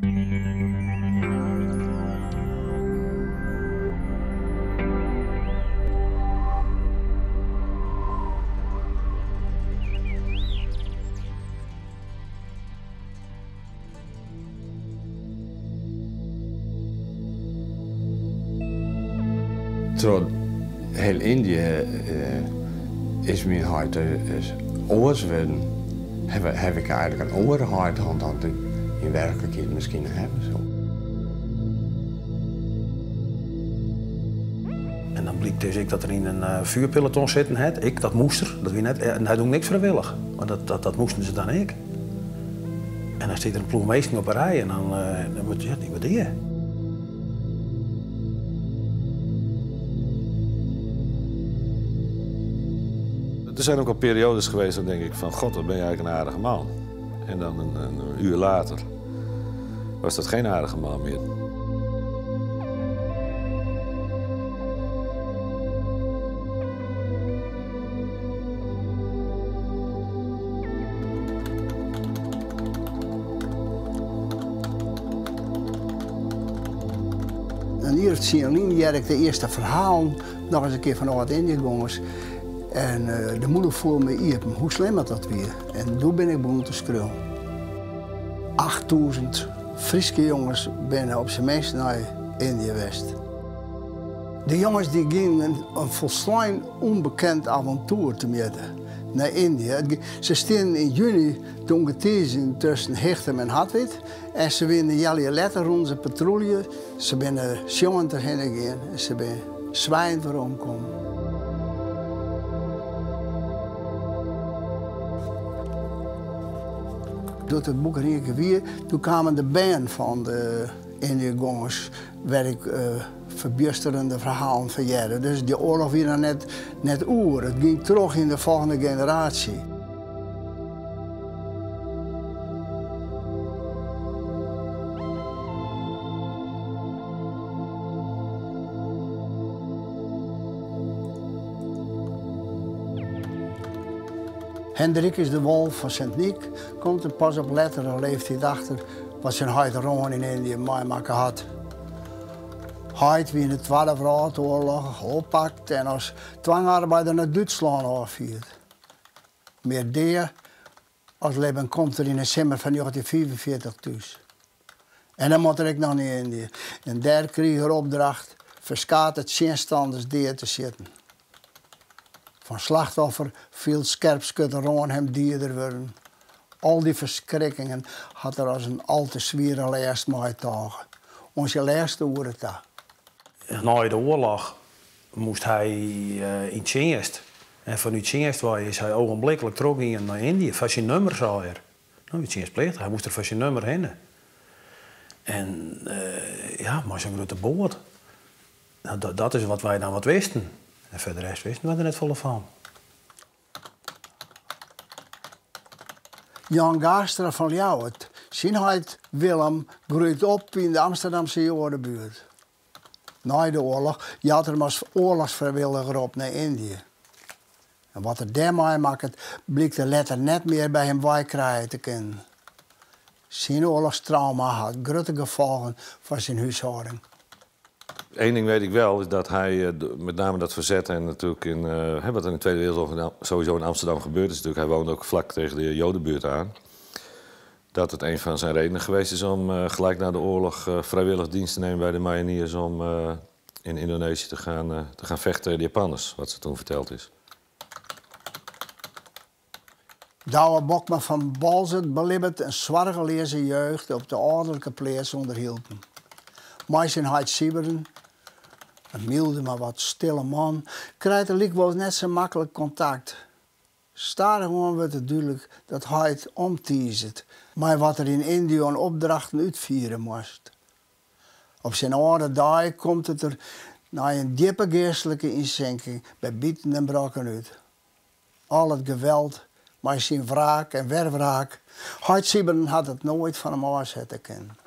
Door heel Indië is mijn hart oors worden. Heb ik eigenlijk een andere hart dan ik in werkelijkheid misschien heb. Zo. En dan bleek dus ik dat er in een vuurpeloton zitten had. Ik, dat moest er. Dat wie net, en hij doet niks vrijwillig. Maar dat moesten ze dan ik. En dan zit er een ploeg meesten op een rij en dan moet je niet wat die. Er zijn ook al periodes geweest dan denk ik van god, wat ben je eigenlijk een aardige man. En dan een uur later was dat geen aardige man meer. En hier het Sierlien ik de eerste verhaal nog eens een keer van Oud-Indië jongens. En de moeder voelde me hier, hoe slim dat weer. En toen ben ik begonnen te schreeuwen. 8000 Friese jongens binnen op zijn meest naar Indië-West. De jongens die gingen een volstrekt onbekend avontuur te midden naar Indië. Ze stonden in juni toen getezen tussen Hechtem en Hartwit. En ze winnen jullie letter rond zijn patrouille. Ze zijn jongen te heen gegaan en ze zijn zwijgen voor omkomen. Door het boek weer, toen kwamen de band van de Indiëgangers, waar ik verbijsterende verhalen verjaren. Dus die oorlog weer net oer. Het ging terug in de volgende generatie. Hendrikus de Wolf van Sint-Niek komt er pas op lettere leeftijd achter wat zijn huid roon in Indië meemaken had. Hij wie in de Tweede Wereldoorlog oppakt en als dwangarbeider naar Duitsland afviert. Meer deer als leven komt er in december van 1944 thuis. En dan moet ik nog niet in Indië. En daar kreeg ik opdracht verskaat het zinstanders deer te zitten. Van slachtoffer viel scherpschutter rond hem dierder worden. Al die verschrikkingen had er als een al te zware les mee togen. Onze laatste woorden daar. Na de oorlog moest hij in dienst. En vanuit dienst is hij ogenblikkelijk terug naar Indië. Van zijn nummer zou er. Nou, dienstplichtig. Hij moest er van zijn nummer heen. En ja, maar zijn grote boord. Nou, dat is wat wij dan wat wisten. En voor de rest wisten we er net volle van. Jan Gaastra van Ljouwert, zijn huid Willem groeit op in de Amsterdamse Jodenbuurt. Na de oorlog had er als oorlogsvrijwilliger op naar Indië. En wat er daarmee maakt, bleek de letter net meer bij hem wijkrijgen te kennen. Zijn oorlogstrauma had grote gevolgen voor zijn huishouding. Eén ding weet ik wel, is dat hij met name dat verzet en natuurlijk wat er in de Tweede Wereldoorlog sowieso in Amsterdam gebeurd is natuurlijk. Hij woonde ook vlak tegen de Jodenbuurt aan. Dat het een van zijn redenen geweest is om gelijk na de oorlog vrijwillig dienst te nemen bij de Mariniers om in Indonesië te gaan vechten tegen de Japanners, wat ze toen verteld is. Douwe Bokma van Balzert belibbert een zwargeleerse jeugd op de ouderlijke plaats onderhielden. Maar zijn huid Sieberen, een milde maar wat stille man, krijgt er likwijls net zo makkelijk contact. Stadig wordt het duidelijk dat hij het omtiezet, maar wat er in Indië een opdrachten uitvieren moest. Op zijn oude dag komt het er na een diepe geestelijke inzinking bij bieten en braken uit. Al het geweld, maar zijn wraak en werwraak, hij Sieberen had het nooit van hem afzetten kunnen.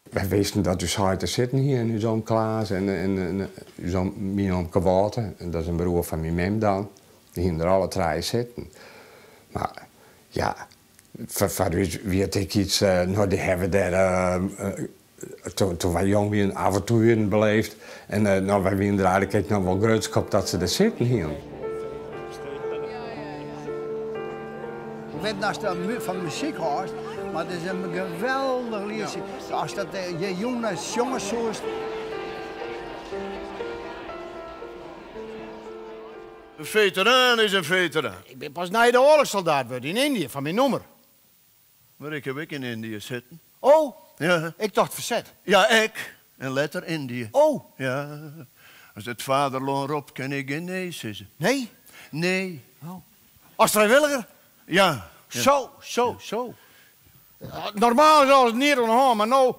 Wij wisten dat dus hard te zitten hier in zo'n Klaas en zo'n Milan Kawaten. Dat is een broer van mijn mem dan. Die gingen er alle drie zitten. Maar ja, Voor weet ik iets, nou, die hebben daar toen wij jong waren avonturen beleefd. En nou, wij waren er eigenlijk nog wel grootschap dat ze er zitten hier. Ik weet niet als je van muziek hoort, maar het is een geweldig liedje. Als dat je jongens zoest. Een veteraan is een veteraan. Ik ben pas na de oorlogssoldaat geworden in Indië, van mijn nummer. Maar ik heb ook in Indië zitten. Oh, Ja. ik dacht verzet. Ja, ik. En letter Indië. Oh, Ja. Als het vaderland roept, kan ik geen nee zeggen. nee. Nee. Als vrijwilliger? Ja. Zo. Normaal is alles niet aan de hand, maar nou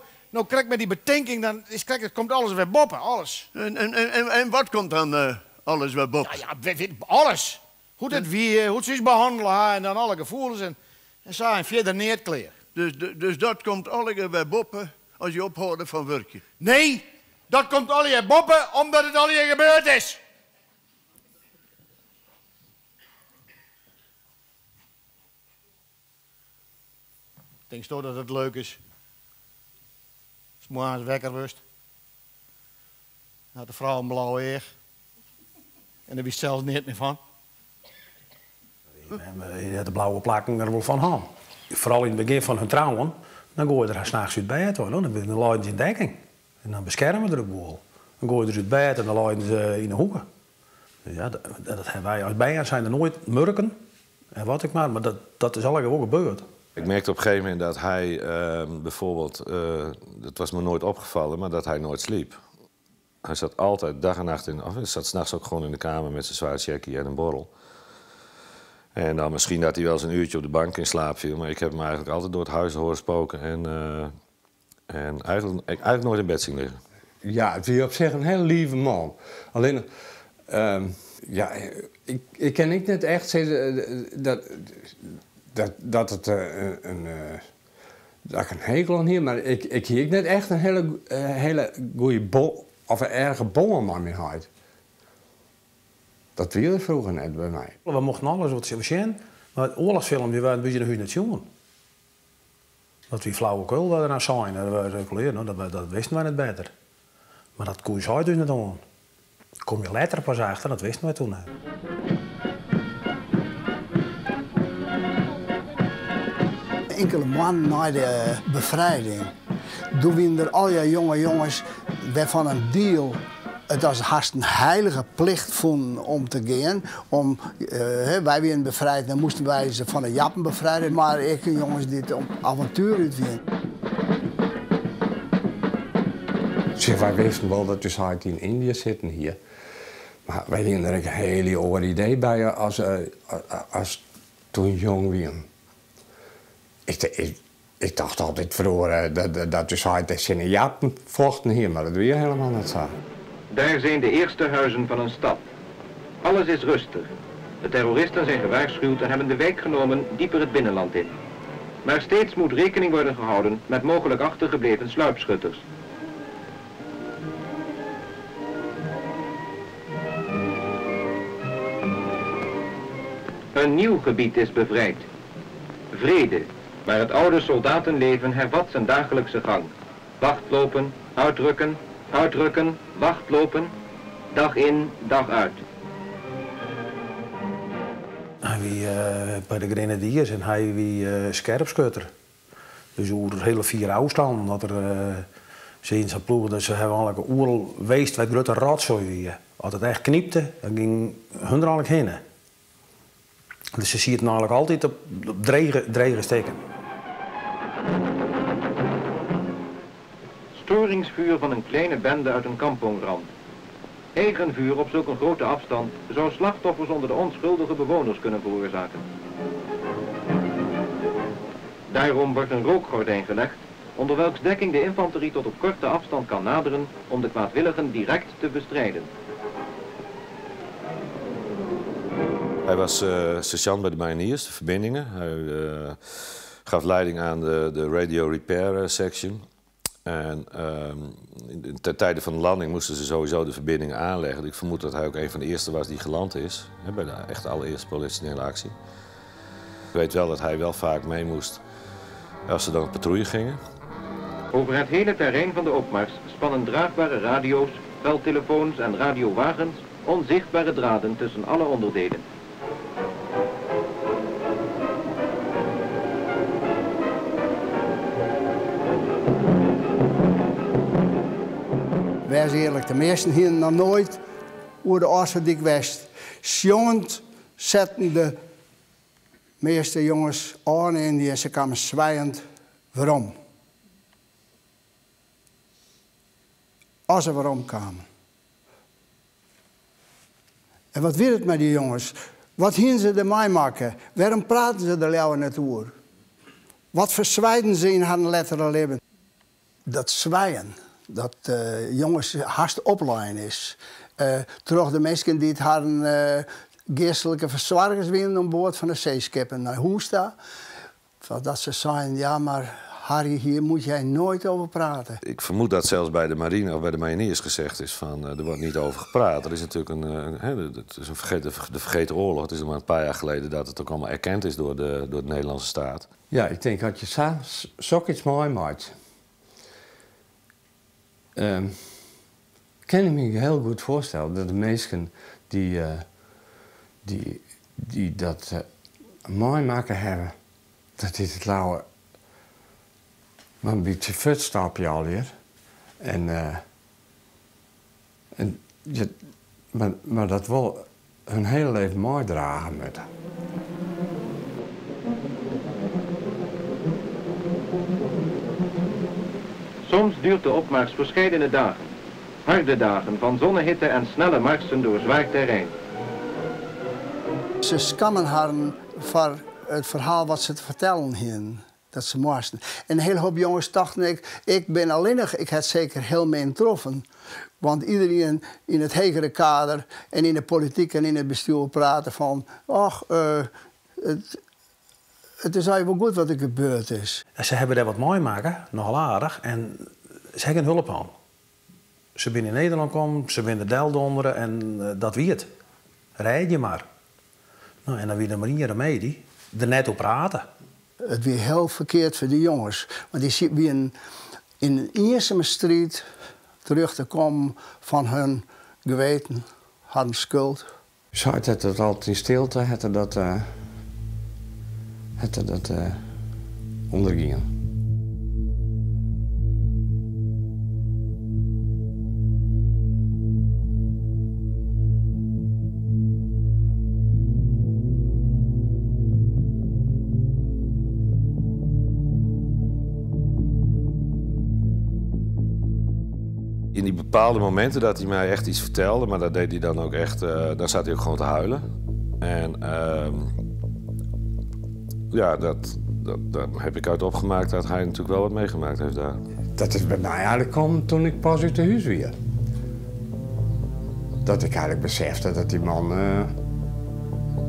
krijg ik met die betinking, dan het komt alles weer boppen, alles. En wat komt dan alles weer bop? Alles. Hoe het wie, hoe ze is behandelen en dan alle gevoelens en zo en verder neerkleren. Dus dat komt alle weer boppen als je ophoudt van werken. Nee, dat komt al je boppen omdat het al je gebeurd is. Denk je dat het leuk is? Als morgens wekker rust. Had de vrouw een blauwe eeg. En daar wist zelfs niet meer van. De blauwe plakken er wel van aan. Vooral in het begin van hun trouwen, dan gooi je er 's nachts uit bed, hoor. Dan laten ze in dekking. En dan beschermen we er ook wel. Dan gooi je er uit bed en dan laten ze in de hoeken. Dus ja, dat hebben wij als bijen zijn er nooit murken. En wat ik maar dat is allemaal ook gebeurd. Ik merkte op een gegeven moment dat hij bijvoorbeeld, dat was me nooit opgevallen, maar dat hij nooit sliep. Hij zat altijd dag en nacht hij zat 's nachts ook gewoon in de kamer met zijn zwaar checkie en een borrel. En dan misschien dat hij wel eens een uurtje op de bank in slaap viel, maar ik heb hem eigenlijk altijd door het huis horen spoken en eigenlijk nooit in bed zien liggen. Ja, het is op zich een heel lieve man. Alleen, ja, ik ken niet net echt zeggen dat het dat ik een hekel aan hier, maar ik hier net echt een hele goede of een erge bommenman meer had. Dat wilde vroeger net bij mij. We mochten alles wat ze zien, maar het oorlogsfilm die waren een beetje een nation. Dat we flauwekul waren aan zijn, dat wisten wij niet beter. Maar dat kon je zo dus niet doen. Kom je later pas achter, dat wisten wij toen. Enkele maanden na de bevrijding doen we er al je jonge jongens van een deal. Het was haast een heilige plicht vonden om te gaan. Wij werden bevrijd, dan moesten wij ze van de Jappen bevrijden. Maar ik en jongens dit om avontuur uitvinden. Zeg, wij wisten wel dat dus hij in Indië zitten hier. Maar wij hadden er een hele oor idee bij als toen jong waren. Ik dacht altijd vroeger dat dus hij in de Jappen vochten hier, maar dat weer helemaal niet zo. Daar zijn de eerste huizen van een stad. Alles is rustig. De terroristen zijn gewaarschuwd en hebben de wijk genomen dieper het binnenland in. Maar steeds moet rekening worden gehouden met mogelijk achtergebleven sluipschutters. Een nieuw gebied is bevrijd. Vrede, maar het oude soldatenleven hervat zijn dagelijkse gang. Wachtlopen, uitrukken, uitrukken, wachtlopen, dag in, dag uit. Hij wie bij de grenadiers en hij wie scherpschutter. Dus hoe er hele 4 afstanden, dat er zien zijn ploegen, dus ze hebben eigenlijk een oerl weest wat grote rotzooi wie. Als het echt knipte, dan ging hun er eigenlijk heen. Dus ze ziet het eigenlijk altijd op dregen steken. Storingsvuur van een kleine bende uit een kampongbrand. Eigen vuur op zulke grote afstand zou slachtoffers onder de onschuldige bewoners kunnen veroorzaken. Daarom wordt een rookgordijn gelegd, onder welks dekking de infanterie tot op korte afstand kan naderen om de kwaadwilligen direct te bestrijden. Hij was sergeant bij de mariniers, de verbindingen. Hij gaf leiding aan de radio repair section. En ten tijde van de landing moesten ze sowieso de verbindingen aanleggen. Ik vermoed dat hij ook een van de eerste was die geland is. Bij de echt allereerste politionele actie. Ik weet wel dat hij wel vaak mee moest als ze dan op patrouille gingen. Over het hele terrein van de opmars spannen draagbare radio's, veldtelefoons en radiowagens onzichtbare draden tussen alle onderdelen. Wees eerlijk, de meesten hier nog nooit over de Oosterdijk West. Sjongend zetten de meeste jongens aan in die en ze kwamen zwijgend waarom. Als ze waarom kwamen. En wat wil het met die jongens? Wat gaan ze ermee maken? Waarom praten ze er jou net over? Wat verzwijgen ze in hun lettere leven? Dat zwijgen, dat jongens haast opleiden is. Terug de mensen die het hadden geestelijke verzorgers willen aan boord van de zeeschepen naar Hoesta. Dat ze zeiden, ja maar Harry, hier moet jij nooit over praten. Ik vermoed dat zelfs bij de marine of bij de mariniers gezegd is van er wordt niet over gepraat. Er is natuurlijk het is de vergeten oorlog. Het is nog maar een paar jaar geleden dat het ook allemaal erkend is door de Nederlandse staat. Ja, ik denk dat je zoiets mooi maakt. Kan ik me heel goed voorstellen dat de mensen die dat mooi maken hebben, dat die het lauwe maar een beetje voetstapje alweer. Maar dat wel hun hele leven mooi dragen met. Soms duurt de opmars verscheidene dagen. Harde dagen van zonnehitte en snelle marsen door zwaar terrein. Ze skammen hadden voor het verhaal wat ze te vertellen hadden. Dat ze moesten. En een hele hoop jongens dachten ik ben alleenig. Ik had zeker heel mee getroffen. Want iedereen in het hegere kader en in de politiek en in het bestuur praten van... ach, het is eigenlijk wel goed wat er gebeurd is. Ze hebben daar wat mooi maken, nogal aardig. En ze hebben hulp aan. Ze zijn in Nederland komen, ze zijn de Deldonderen en dat wie het. Rijd je maar. Nou, en dan wie de manier mee die er net op praten. Het weer heel verkeerd voor de jongens. Want die zien weer in een eenzame strijd terug te komen van hun geweten, hun schuld. Zou het dat altijd in stilte dat ondergingen? In die bepaalde momenten dat hij mij echt iets vertelde, maar dat deed hij dan ook echt, dan zat hij ook gewoon te huilen. En ja, dat heb ik uit opgemaakt dat hij natuurlijk wel wat meegemaakt heeft daar. Dat is bij mij eigenlijk komen toen ik pas uit de huis weer. Dat ik eigenlijk besefte dat die man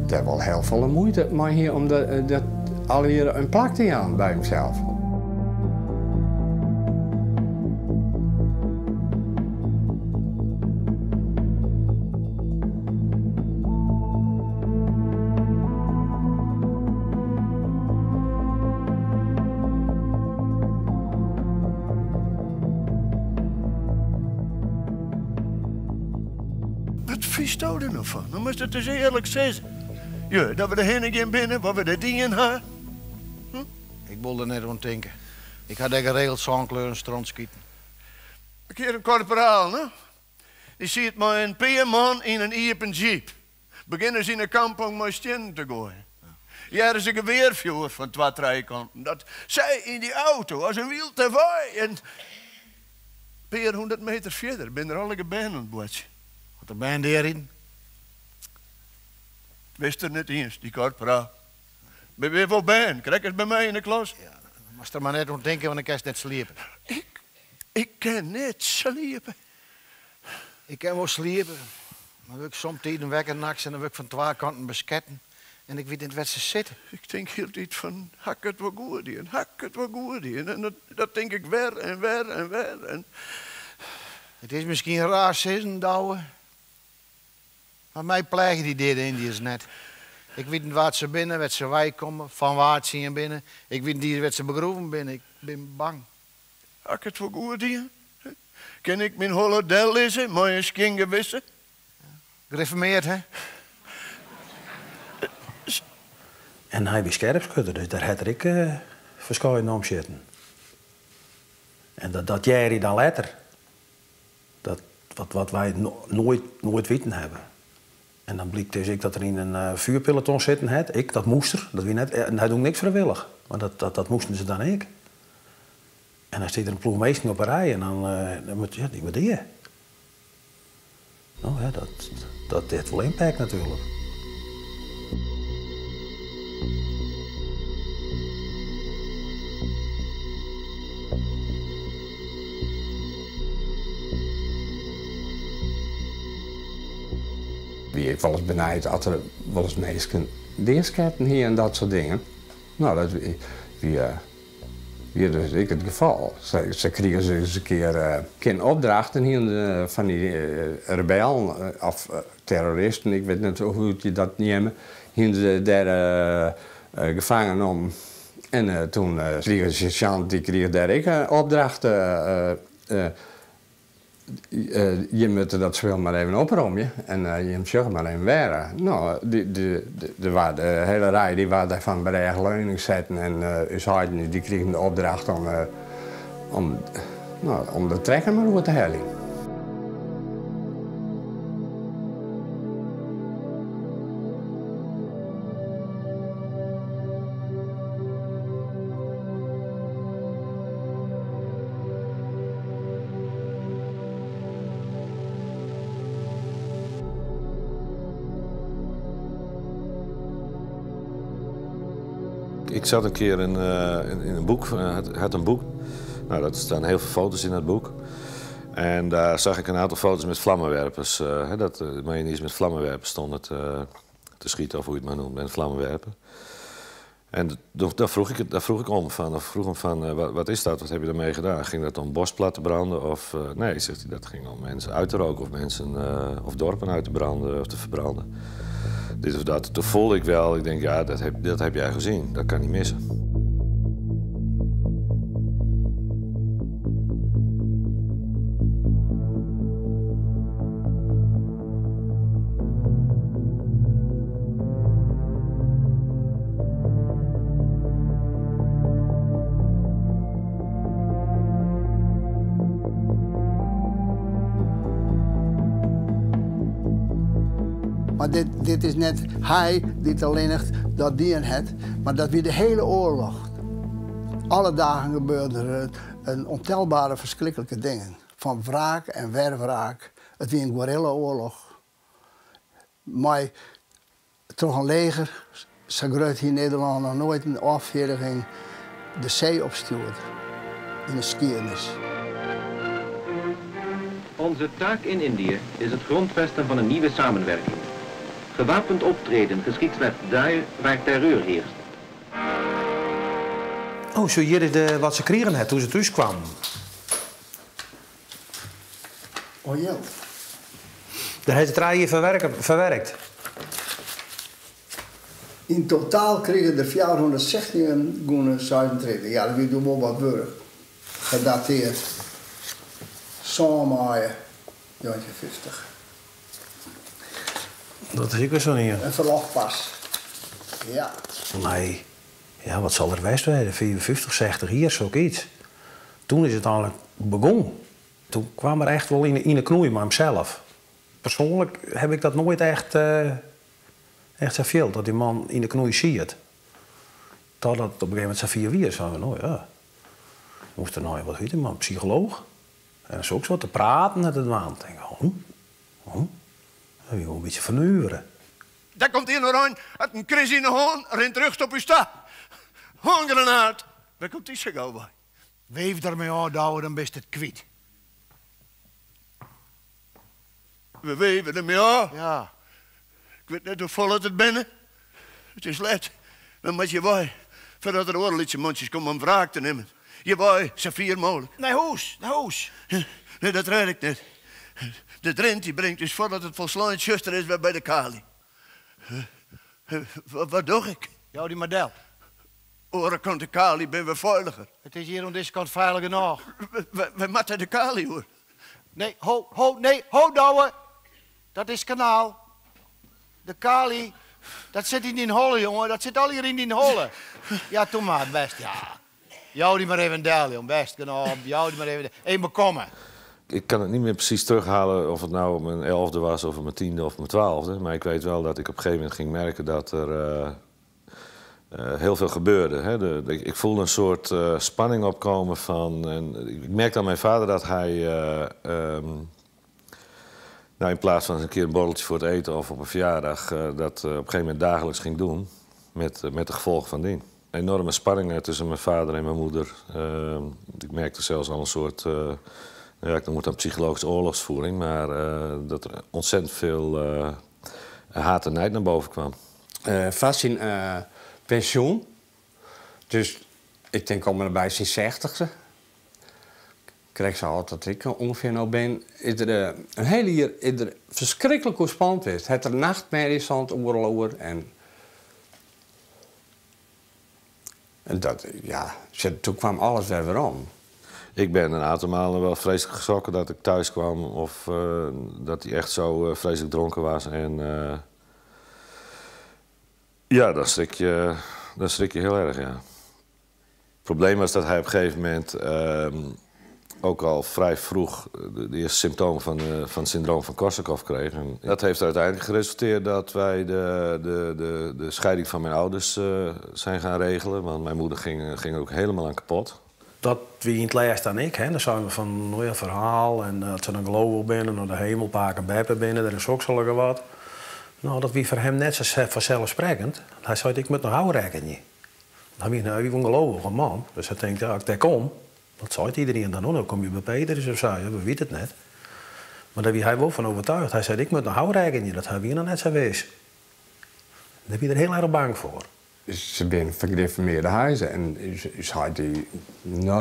daar wel heel veel moeite mee hier om dat al hier een plak te gaan bij hemzelf. Wat vies er nou van? Dan moest het eens eerlijk zeggen. Ja, dat we er heen gaan binnen, wat we de dingen hebben. Ik wilde net aan denken. Ik had daar geregeld zandkleuren strand schieten. Een keer een korporaal, ne? Die ziet maar een peerman in een iepen jeep. Beginnen ze in een kampong met stenen te gooien. Ja, er is een geweervuur van 2-3 kanten. Dat zij in die auto als een wiel te waai. En peer 100 meter verder ben er alle gebenen aan het bootje. Wat er ben erin? Wist er net eens, die korporaal. Ben je wel bij? Krijg eens bij mij in de klas. Ja, dan moest er maar net aan denken, want ik kan net sliepen. Ik kan net sliepen. Ik kan wel sliepen. Dan wil ik soms een wekker naks en dan wil ik van 2 kanten besketten. En ik weet niet waar ze zitten. Ik denk heel iets van, hak het wel goed in, hak het wel goed in. En dat denk ik weer en weer en weer. En... Het is misschien raar, een douwe. Maar mij plegen die deden Indiërs net. Ik weet niet waar ze binnen, waar ze wij komen, van waar ze hier binnen. Ik weet niet waar ze begroeven binnen. Ik ben bang. Had ik het voor goed hier? Ken ik mijn holodel lezen, mijn skingewissen? Gereformeerd, hè? En hij was scherpschutter, dus daar had ik verschillende om zitten. En dat jaar hij dan later, wat wij nooit weten hebben. En dan bleek dus ik dat er in een vuurpeloton zitten had. Ik, dat moest er. Dat wie net, en hij doet niks vrijwillig. Maar dat moesten ze dan ik. En dan zit er een ploeg meesten op een rij en dan moet je, die wat die. Nou ja, dat heeft wel impact natuurlijk. Wie heeft wel eens benijd dat er wel eens mensen deersketten hier en dat soort dingen. Nou, dat wie dus ik het geval. Ze kregen ze eens een keer geen opdrachten hier van die rebellen of terroristen, ik weet niet hoe je dat nemen. Hier ze daar gevangen om. En toen kregen de sergeant, die kreeg daar ik opdrachten. Je moet dat spel maar even opruimen en je moet zeggen maar even weeren. Nou, de hele rij die waren daarvan bij de eigen leuning zetten en Ushiden die kregen de opdracht om de trekker maar over te halen. Ik zat een keer in een boek, had een boek. Nou, er staan heel veel foto's in dat boek. En daar zag ik een aantal foto's met vlammenwerpers. Dat Mayonnaise met vlammenwerpers stonden te schieten, of hoe je het maar noemt, met vlammenwerper. En daar vroeg ik om van, wat is dat, wat heb je ermee gedaan? Ging dat om bosplatten branden of... nee, zegt hij, dat ging om mensen uit te roken of mensen of dorpen uit te branden of te verbranden. Dit of dat. Toen voelde ik wel, ik denk, ja, dat heb jij gezien. Dat kan niet missen. Maar dit is net hij die het alleen dat dieren had, maar dat weer de hele oorlog. Alle dagen gebeurden er een ontelbare verschrikkelijke dingen. Van wraak en werwraak. Het was een guerrilla-oorlog. Maar toch een leger, zo groot hier in Nederland nog nooit een afvaardiging de zee opstuurde. In de geschiedenis. Onze taak in Indië is het grondvesten van een nieuwe samenwerking. Gewapend optreden geschiet slechts daar waar terreur heerst. Oh, zo hier is wat ze kregen had toen ze thuis kwamen. Oh ja. Daar heeft het rijden verwerkt. In totaal kregen er 416 goenen 36. Ja, dat weet ik wel wat worden. Gedateerd. Zomermaaien, jantje 50. Dat is ik weer zo niet. Een verlogpas. Ja. Nee. Ja, wat zal er best zijn? 54, 60 hier, zoiets. Toen is het eigenlijk begonnen. Toen kwam er echt wel in de knoei maar hemzelf. Persoonlijk heb ik dat nooit echt zoveel, dat die man in de knoei ziet. Totdat op een gegeven moment zijn 4 wier zo, nou ja. Moest er nou wat weten, maar een psycholoog. En dan is ook zo te praten met het waan. Ik denk, dan wil je een beetje vernuiveren. Daar komt hier nog aan, had een kris in de haan, rent terug op uw stad. Handgranaat. Waar komt die zo gauw bij? Weef daarmee aanhouden, dan best het kwijt. We weven ermee aan. Ja. Ik weet niet hoe vol het binnen. Het is laat. Dan moet je bij. Voordat er oorlijkse mondjes komen om wraak te nemen. Je bij, zo 4 mogelijk. Nee, hoes. Nee, dat red ik niet. De drent die brengt dus voordat het volslaand zuster is weer bij de Kali. Wat doe ik? Jou die model. Oren kant de Kali ben we veiliger. Het is hier aan deze kant veilig genoeg. We matten de Kali hoor. Nee, ho, douwe. Dat is kanaal. De Kali, dat zit in die holle, jongen. Dat zit al hier in die holle. Ja, doe maar, best, ja. Jou die maar even del, jongen. Best, genoeg. Jou die maar even... Even komen. Ik kan het niet meer precies terughalen of het nou mijn 11e was, of mijn 10e of mijn 12e. Maar ik weet wel dat ik op een gegeven moment ging merken dat er heel veel gebeurde. Hè. Ik voelde een soort spanning opkomen van... En ik merkte aan mijn vader dat hij... nou, in plaats van eens een keer een borreltje voor het eten of op een verjaardag... dat op een gegeven moment dagelijks ging doen met de gevolgen van dien. Enorme spanningen tussen mijn vader en mijn moeder. Ik merkte zelfs al een soort... ja, ik noem het dan psychologische oorlogsvoering, maar dat er ontzettend veel haat en nijd naar boven kwam. Vast in pensioen, dus ik denk om erbij zijn 60e. Krijg ze altijd dat ik ongeveer nou ben. Is er een hele jaar is er verschrikkelijk spannend geweest. Het er nachtmerries aan het oorlogen en dat, ja, toen kwam alles weer om. Ik ben een aantal malen wel vreselijk geschrokken dat ik thuis kwam of dat hij echt zo vreselijk dronken was. En ja, dan schrik je heel erg, ja. Het probleem was dat hij op een gegeven moment ook al vrij vroeg de eerste symptomen van het syndroom van Korsakoff kreeg. En dat heeft er uiteindelijk geresulteerd dat wij de scheiding van mijn ouders zijn gaan regelen. Want mijn moeder ging er ook helemaal aan kapot. Dat wie in het laatst dan ik, hè, dan zijn we van nou ja, verhaal en dat ze dan geloven binnen, naar de hemel, paken, beppen binnen, er is ook zo wat. Nou, dat wie voor hem net zo vanzelfsprekend. Hij zei, ik moet nog houden rekenen. Dan wie een ongelovige man. Dus hij denkt, ja, als ik daar kom, dat zei iedereen dan ook. Dan kom je bij Peter of zo, ja, we weten het net. Maar daar wie hij wel van overtuigd. Hij zei, ik moet nog houden rekenen. Dat hij weer nog net zo wees. Daar ben je er heel erg bang voor. Ze zijn vergedeformeerde huizen en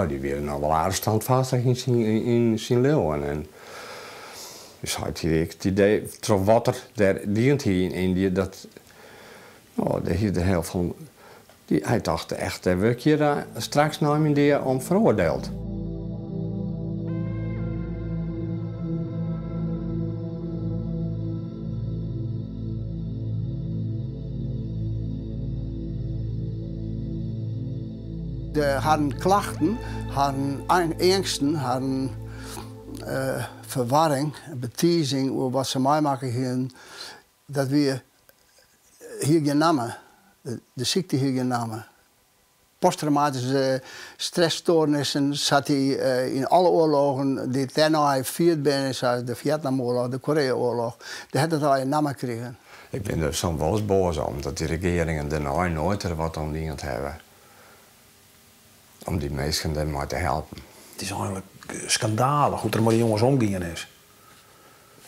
die willen nou wel aardig standvastig in zijn leeuwen. En dus had hij het idee, terwijl wat er daar dient hier in Indië, dat de helft van, hij dacht echt, daar word je daar straks nog een keer om veroordeeld. Hadden klachten, hadden angsten, hadden verwarring, betiezing over wat ze meemaken hier. Dat we hier genomen, de ziekte hier genomen. Posttraumatische stressstoornissen zat hij in alle oorlogen die daarna gevierd zijn, zoals de Vietnamoorlog, de Koreaoorlog. Die had het al in namen gekregen. Ik ben er soms wel eens boos om dat die regeringen daarna nooit er wat aan diend hebben. Om die mensen er maar te helpen. Het is eigenlijk schandalig hoe er met die jongens omgaan is.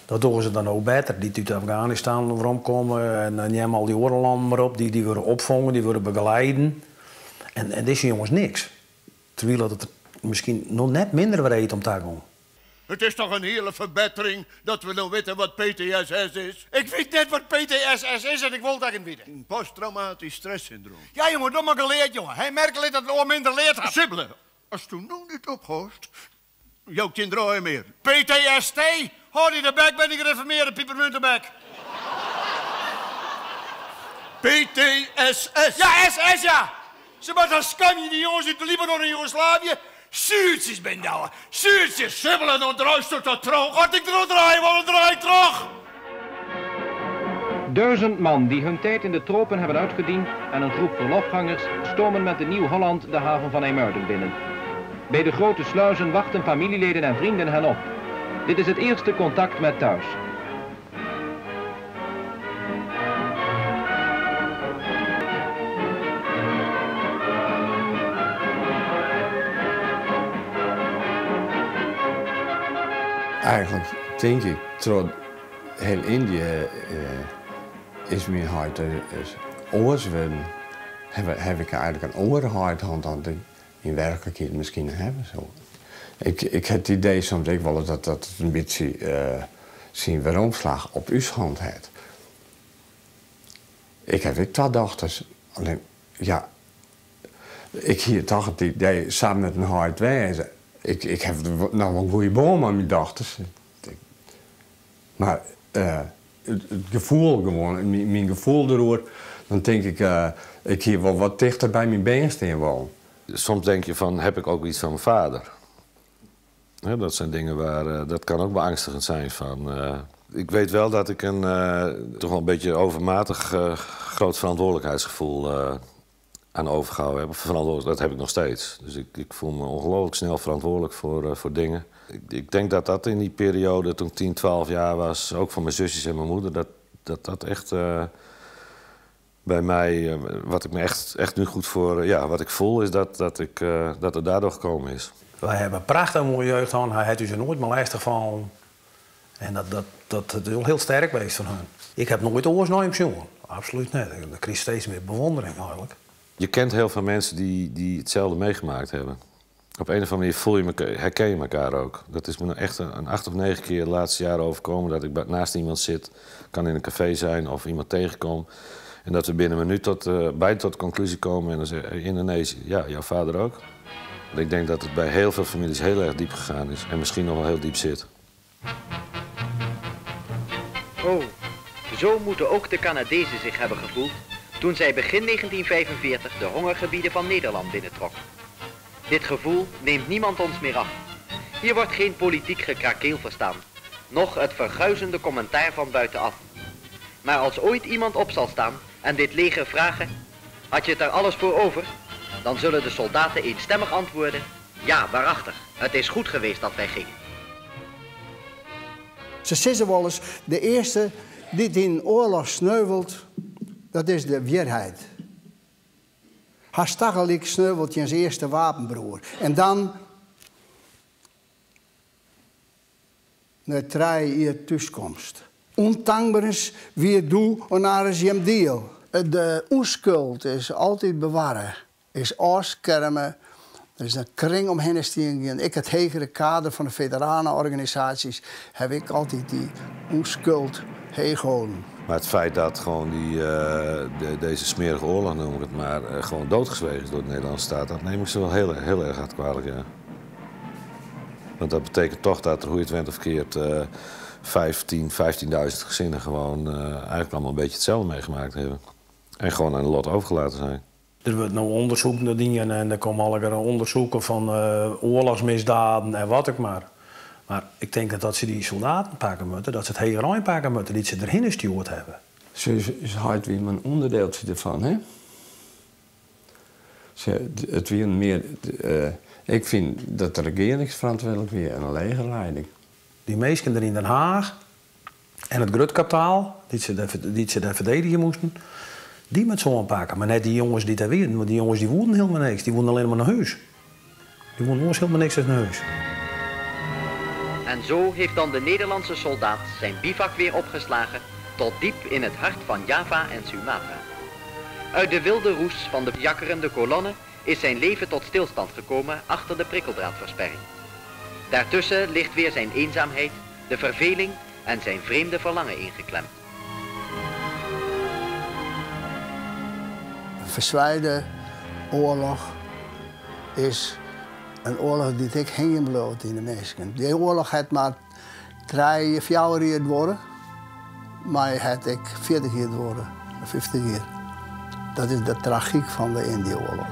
Dat doen ze dan ook beter. Die uit Afghanistan rondkomen en nemen al die oorlogen maar op. Die worden opvangen, die worden begeleiden. En deze jongens niks. Terwijl het misschien nog net minder weet om te gaan. Het is toch een hele verbetering dat we nou weten wat PTSS is? Ik weet net wat PTSS is en ik wil dat gaan weten. Een posttraumatisch stresssyndroom. Ja, jongen, dat maar geleerd, jongen. Hij merkt dat het al minder leert had. Sibylle, als toen nog niet ophoort, jouw kinderen meer. PTSD? Hoor die de bek, ben ik gereformeerde piepermuntenbek. PTSS. Ja, SS, ja. Ze maar dan skam je die jongens uit de Libanon en Joegoslavië. Zuurtjes ben douwe. Zuurtjes. Sibylle, dan draait je tot terug. Als ik erop draai, dan draai ik terug. 1000 man die hun tijd in de tropen hebben uitgediend en een groep verlofgangers stomen met de Nieuw-Holland de haven van IJmuiden binnen. Bij de grote sluizen wachten familieleden en vrienden hen op. Dit is het eerste contact met thuis. Eigenlijk denk ik, terwijl heel Indië is meer hard oors worden, heb ik eigenlijk een oorheid dan ik in werkelijkheid misschien hebben. Zo. Ik heb het idee soms ook wel dat het een beetje zijn weeromslag op uw hand heeft. Ik heb ook 2 dochters. Alleen, ja, ik hier toch het idee samen met een hard wezen. Ik heb nog wel een goede boom aan mijn dochters. Maar het gevoel gewoon, mijn gevoel erover, dan denk ik hier wel wat dichter bij mijn been woon. Soms denk je van, heb ik ook iets van mijn vader? Hè, dat zijn dingen waar, dat kan ook beangstigend zijn. Ik weet wel dat ik een toch wel een beetje overmatig groot verantwoordelijkheidsgevoel aan overgehouden heb. Dat heb ik nog steeds. Dus ik voel me ongelooflijk snel verantwoordelijk voor dingen. Ik denk dat dat in die periode, toen ik 10, 12 jaar was, ook voor mijn zusjes en mijn moeder, dat echt bij mij, wat ik me echt nu goed voor, wat ik voel, is dat het daardoor gekomen is. Wij hebben een prachtig mooie jeugd gehad. Hij heeft dus er nooit molestig van. En dat is heel sterk geweest van hen. Ik heb nooit oors naar hem gezien. Absoluut niet. Dan krijg je steeds meer bewondering eigenlijk. Je kent heel veel mensen die hetzelfde meegemaakt hebben. Op een of andere manier herken je elkaar ook. Dat is me echt een 8 of 9 keer de laatste jaren overkomen dat ik naast iemand zit, kan in een café zijn of iemand tegenkom. En dat we binnen een minuut beide tot de conclusie komen en dan zeggen Indonesië, ja, jouw vader ook. Ik denk dat het bij heel veel families heel erg diep gegaan is en misschien nog wel heel diep zit. Oh, zo moeten ook de Canadezen zich hebben gevoeld toen zij begin 1945 de hongergebieden van Nederland binnentrokken. Dit gevoel neemt niemand ons meer af. Hier wordt geen politiek gekrakeel verstaan, noch het verguizende commentaar van buitenaf. Maar als ooit iemand op zal staan en dit leger vragen, had je het er alles voor over? Dan zullen de soldaten eenstemmig antwoorden, ja, waarachtig, het is goed geweest dat wij gingen. Ze zeggen wel eens, de eerste die in oorlog sneuvelt, dat is de weerheid. Hartstikke sneuvelt je zijn eerste wapenbroer. En dan naar je thuiskomst. Ondankbaar is wie het doet en naar is je hem deel. De onschuld is altijd bewaren. Is afschermen. Er is een kring omheen staan. Ik het hegere kader van de veteranenorganisaties heb ik altijd die onschuld gehouden. Maar het feit dat gewoon deze smerige oorlog, noem ik het maar, gewoon doodgezwegen is door de Nederlandse staat, dat neem ik ze wel heel erg hard kwalijk, ja. Want dat betekent toch dat er, hoe je het went of keert, 15.000 gezinnen gewoon eigenlijk allemaal een beetje hetzelfde meegemaakt hebben. En gewoon aan de lot overgelaten zijn. Er wordt nou onderzoek naar dingen en er komen allerlei onderzoeken van oorlogsmisdaden en wat ook maar. Maar ik denk dat ze die soldaten pakken moeten, dat ze het hele ruim pakken moeten, die ze erin gestuurd hebben. Ze is hard wie een onderdeeltje ervan, hè? Het weer meer. Ik vind dat de regeringsverantwoordelijk weer en een legerleiding. Die mensen er in Den Haag en het Grutkapitaal, die ze daar verdedigen moesten, die met zo'n pakken. Maar net die jongens die daar weer, want die jongens die woonden helemaal niks. Die woonden alleen maar naar huis. Die woonden ons helemaal niks uit naar huis. En zo heeft dan de Nederlandse soldaat zijn bivak weer opgeslagen tot diep in het hart van Java en Sumatra. Uit de wilde roes van de jakkerende kolonne is zijn leven tot stilstand gekomen achter de prikkeldraadversperring. Daartussen ligt weer zijn eenzaamheid, de verveling en zijn vreemde verlangen ingeklemd. Verzwijde oorlog is een oorlog die ik heen bloot in de mensen. Die oorlog had maar 3, 4 jaar worden, maar had ik 40 jaar worden, 50 jaar. Dat is de tragiek van de Indië-oorlog.